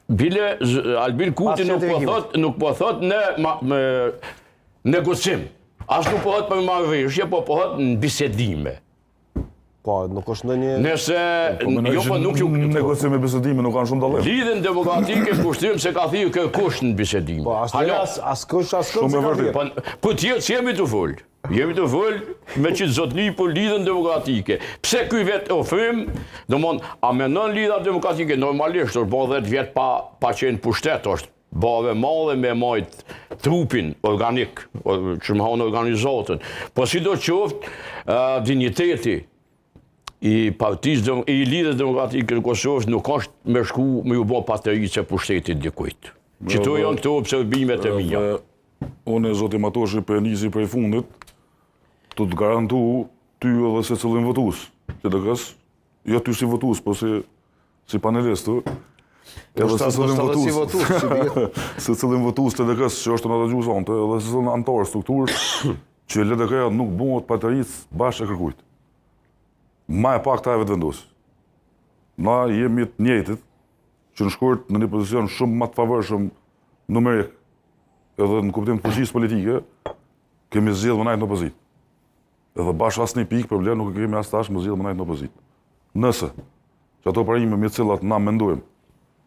Bile Albin Kurti nuk po thot në negocim. As nuk po thot për marrëveshje, po thot në bisedime. Po, nuk është ndonjë... Nëse... Jo, po nuk ju... Negocim e bisedime nuk kanë shumë dallim. Lidhjen demokratike kushtrim se ka thirrë kërkush në bisedime. Po, askush se ka thirrë. Po tjerë jemi të full. Jemi të full me që zotni për lidhjen demokratike. Pse ky vet ofrim, domthon, a mendon lidhja demokratike normalisht është bërë 10 vjet pa qenë pushtet, është bave madhe me majt trupin organik, që më hanë organizatën. Po si do qoftë digniteti i partisë, i lidhjes demokratike në Kosovë nuk është me shku me ju bë patrice pushtetit dikujt. Qëto janë këto observimet e mia. Unë zoti Matoshi për nisi për fundit, të garantu ty edhe se cilin votus. Që të kës, jo ty si votus, po si panelistu. Edhe se cilin votus të dëkës që është në të gjusante, edhe se cilin antarë strukturës, që LDK-ja nuk bëhet patric bashkë e kërkujt. Ma e pak ta e vetë vendosë. Na jemi të njëjtit, që në shkurt në një pozicion shumë më të favorshëm numerik, edhe në kuptim të fuqisë politike, kemi zgjedhur më najtë në opozit. Edhe bashkë asnjë pikë problem nuk kemi as tash më zgjedhur më najtë në opozit. Nëse që ato parime me të cilat na mendojmë